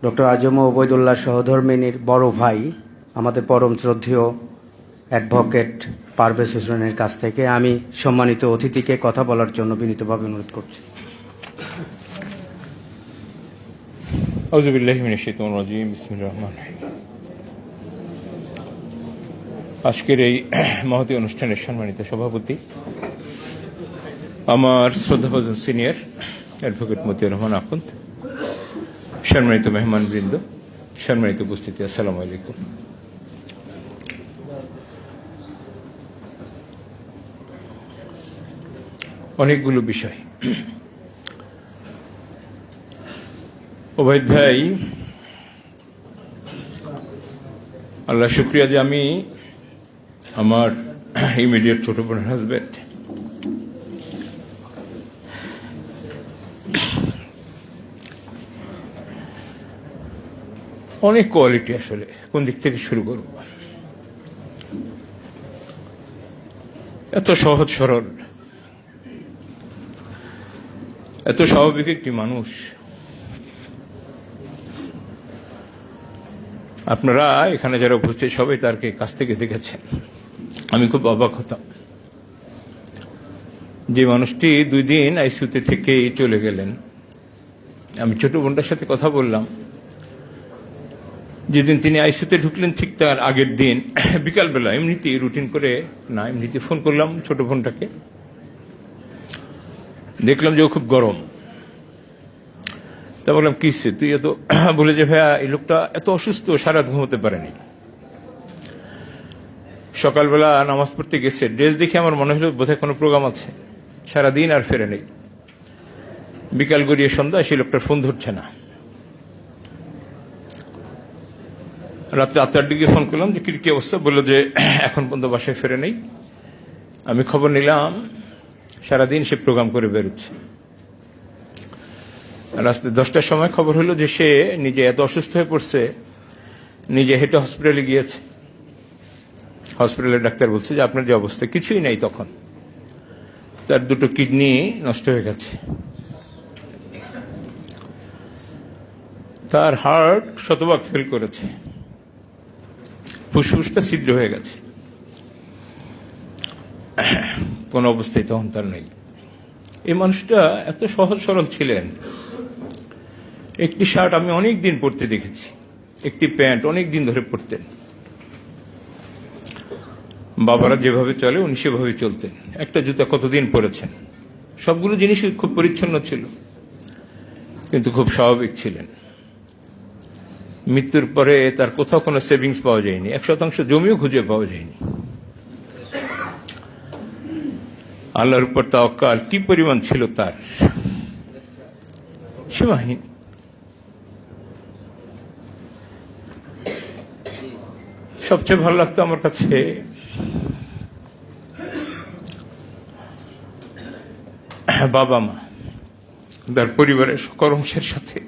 Doctor আজম ওবায়দুল্লাহ সহধর্মিণীর বড় ভাই আমাদের পরম শ্রদ্ধেয় অ্যাডভোকেট পারভেজ হোসেনের কাছ থেকে আমি সম্মানিত অতিথিকে কথা বলার জন্য বিনীতভাবে অনুরোধ করছি। আউযু বিল্লাহি মিনাশ শাইতানির রাজিম। বিসমিল্লাহির রহমানির রহিম। আজকের এই মহতী অনুষ্ঠানের সম্মানিত সভাপতি, আমার শ্রদ্ধাভাজন সিনিয়র অ্যাডভোকেট মতিয়ার রহমান আখুন্দ, সম্মানিত মেহমানবৃন্দ, সম্মানিত উপস্থিতি, আসসালামু আলাইকুম। অনেকগুলো বিষয়। ওবায়দ ভাই, আল্লাহ শুক্রিয়া যে আমি আমার ইমিডিয়েট ছোট বোনের হাজব্যান্ড অনেক কোয়ালিটি। আসলে কোন দিক থেকে শুরু করব? এত সহজ সরল, এত স্বাভাবিক একটি মানুষ। আপনারা এখানে যারা উপস্থিত সবাই তার কাছ থেকে দেখেছেন। আমি খুব অবাক হতাম যে মানুষটি 2 দিন আইসিইউতে থেকেই চলে গেলেন। আমি ছোট বোনটার সাথে কথা বললাম। যেদিন তিনি আইসিইউতে ঢুকলেন ঠিক তার আগের দিন বিকালবেলা এমনিতেই রুটিন করে না, এমনিতে ফোন করলাম ছোট বোনটাকে। দেখলাম যে ও খুব গরম। তা বললাম, কি তুই এত? বলে যে ভাইয়া, এই লোকটা এত অসুস্থ, সারা ঘুমোতে পারেনি। সকালবেলা নামাজ পড়তে গেছে, ড্রেস দেখে আমার মনে হলো বোধহয় কোনো প্রোগ্রাম আছে। সারাদিন আর ফেরে নেই। বিকাল গড়িয়ে সন্ধ্যা, সেই লোকটার ফোন ধরছে না। রাত্রে 8টার দিকে ফোন করলাম যে কি অবস্থা। বললো যে এখন পর্যন্ত বাসায় ফেরে নেই। আমি খবর নিলাম সারাদিন সে প্রোগ্রাম করে বেরোচ্ছে। রাস্তায় 10টার সময় খবর হলো যে সে নিজে এত অসুস্থ হয়ে পড়ছে, নিজে হেঁটে হসপিটালে গিয়েছে। হসপিটালের ডাক্তার বলছে যে আপনার যে অবস্থা, কিছুই নাই তখন, তার 2টো কিডনি নষ্ট হয়ে গেছে, তার হার্ট শতভাগ ফেল করেছে, ফুসফুসটা ছিদ্র হয়ে গেছে, কোন অবস্থায় তখন তার নেই। এই মানুষটা এত সহজ সরল ছিলেন। একটি শার্ট আমি অনেক দিন পরতে দেখেছি, একটি প্যান্ট অনেক দিন ধরে পরতেন। বাবারা যেভাবে চলে উনি সেভাবে চলতেন। একটা জুতা কতদিন পরেছেন। সবগুলো জিনিস খুব পরিচ্ছন্ন ছিল, কিন্তু খুব স্বাভাবিক ছিলেন। মৃত্যুর পরে তার কোথাও কোনো সেভিংস পাওয়া যায়নি, 1% জমিও খুঁজে পাওয়া যায়নি। আল্লাহর উপর তাওয়াক্কুল কি পরিমাণ ছিল তার, সীমাহীন। সবচেয়ে ভালো লাগতো আমার কাছে বাবা মা, তার পরিবারের সকল অংশের সাথে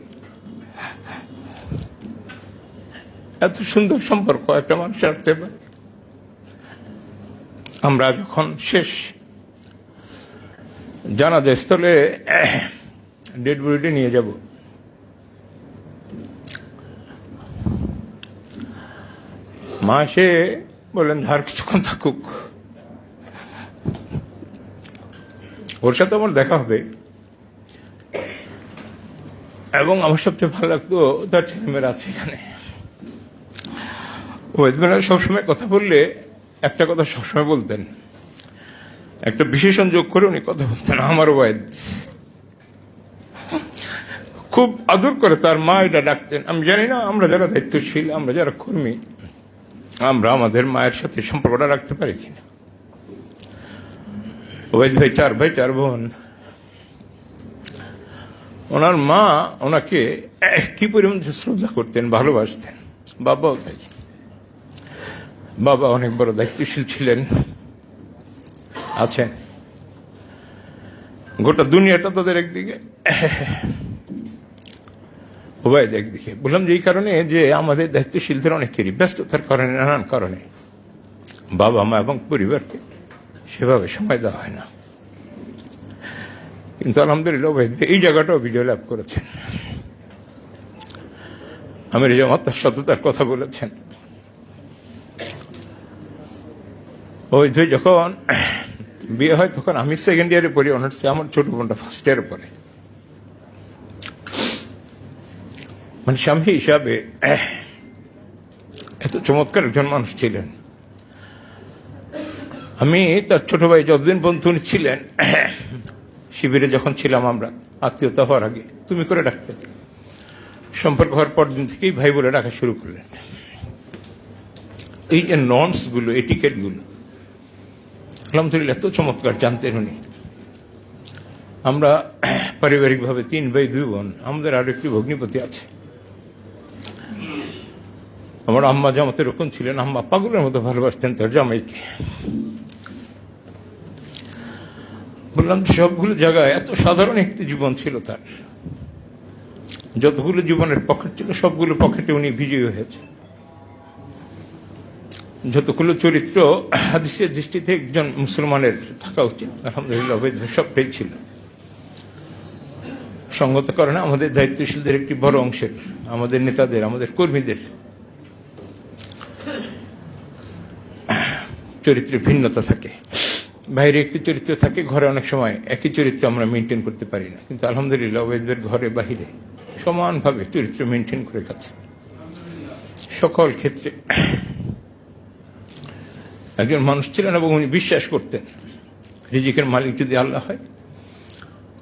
এত সুন্দর সম্পর্ক একটা মানুষ রাখতে পারে। আমরা যখন শেষ জানাজা স্থলে ডেড বডিটা নিয়ে যাব, মা এসে বললেন ধার কিছুক্ষণ থাকুক, ওর সাথে আমার দেখা হবে। এবং আমার সবচেয়ে ভালো লাগতো তার ছেলেমেয়েরা আছে এখানে। ওবায়দ সবসময় কথা বললে একটা কথা সবসময় বলতেন, একটা বিশেষণ যোগ করে উনি কথা বলতেন, আমার ওবায়দ। খুব আদর করে তার মা এটা ডাকতেন। আমি জানি না আমরা যারা দায়িত্বশীল, আমরা যারা কর্মী, আমরা আমাদের মায়ের সাথে সম্পর্কটা রাখতে পারি কিনা। ওবায়দ ভাই 4 ভাই 4 বোন। ওনার মা ওনাকে কি পরিমাণ শ্রদ্ধা করতেন, ভালোবাসতেন। বাবাও তাই। বাবা অনেক বড় দায়িত্বশীল ছিলেন, আছেন। গোটা দুনিয়াটা তাদের একদিকে, ওবায়দ একদিকে। বললাম যে এই কারণে যে আমাদের দায়িত্বশীলদের অনেকেরই ব্যস্ততার কারণে, নানান কারণে বাবা মা এবং পরিবারকে সেভাবে সময় দেওয়া হয় না। কিন্তু আলহামদুলিল্লাহ ওবায়দ এই জায়গাটাও বিজয় লাভ করেছেন। আমির জামাত তার সততার কথা বলেছেন। ওই দুই যখন বিয়ে হয় তখন আমি সেকেন্ড ইয়ারে পড়ি অনার্সে, আমার ছোট বোনটা ফার্স্ট ইয়ারে পড়ে। মানে স্বামী হিসাবে এত চমৎকার একজন মানুষ ছিলেন। আমি তার ছোট ভাই যতদিন পর্যন্ত উনি ছিলেন, শিবিরে যখন ছিলাম আমরা আত্মীয়তা হওয়ার আগে তুমি করে ডাকতেন, সম্পর্ক হওয়ার পর দিন থেকেই ভাই বলে ডাকা শুরু করলেন। এই যে নর্মস গুলো, এটিকেট গুলো আলহামদুলিল্লাহ এত চমৎকার জানতেন উনি। আমরা পারিবারিকভাবে 3 ভাই 2 বোন, আমাদের আরো একটি ভগ্নিপতি আছে। আমার আম্মা জামাতে এরকম ছিলেন, আম্মা পাগলের মতো ভালোবাসতেন তার জামাইকে। বললাম সবগুলো জায়গায় এত সাধারণ একটি জীবন ছিল তার, যতগুলো জীবনের পকেট ছিল সবগুলো পকেটে উনি বিজয়ী হয়েছে। যতগুলো চরিত্র হাদিসের দৃষ্টিতে একজন মুসলমানের থাকা উচিত, আলহামদুলিল্লাহ সবটাই ছিল। সঙ্গত কারণে আমাদের দায়িত্বশীলদের একটি বড় অংশের, আমাদের নেতাদের, আমাদের কর্মীদের চরিত্রের ভিন্নতা থাকে, বাইরে একটি চরিত্র থাকে, ঘরে অনেক সময় একই চরিত্র আমরা মেনটেন করতে পারি না। কিন্তু আলহামদুলিল্লাহ ওবায়দের ঘরে বাহিরে সমানভাবে চরিত্র মেনটেন করে গেছে সকল ক্ষেত্রে। একজন মানুষ ছিলেন এবং উনি বিশ্বাস করতেন রিজিকের মালিক যদি আল্লাহ হয়,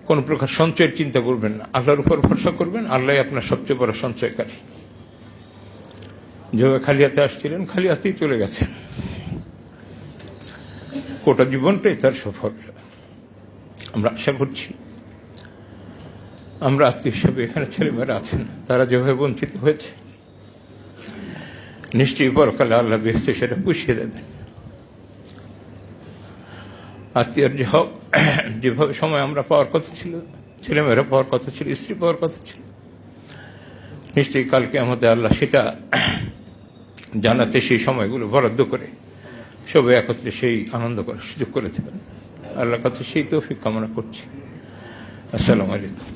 কোন প্রকার সঞ্চয়ের চিন্তা করবেন না, আল্লাহর উপর ভরসা করবেন, আল্লাহ আপনার সবচেয়ে বড় সঞ্চয়কারী। যেভাবে খালি হাতে আসছিলেন খালি হাতেই চলে গেছেন, গোটা জীবনটাই তার সফল। আমরা আশা করছি আমরা আত্মীয় হিসাবে এখানে ছেলেমেয়েরা আছেন, তারা যেভাবে বঞ্চিত হয়েছে নিশ্চয়ই পরকালে আল্লাহ বেহেশতে সেটা পুষিয়ে দেবেন। আত্মীয়র যে হক যেভাবে সময় আমরা পাওয়ার কথা ছিল, ছেলেমেয়েরা পাওয়ার কথা ছিল, স্ত্রী পাওয়ার কথা ছিল, নিশ্চয়ই কালকে আমাদের আল্লাহ সেটা জানাতে সেই সময়গুলো বরাদ্দ করে সবাই একত্রে সেই আনন্দ করার সুযোগ করে দেবেন। আল্লাহর কাছে সেই তৌফিক কামনা করছি। আসসালামু আলাইকুম।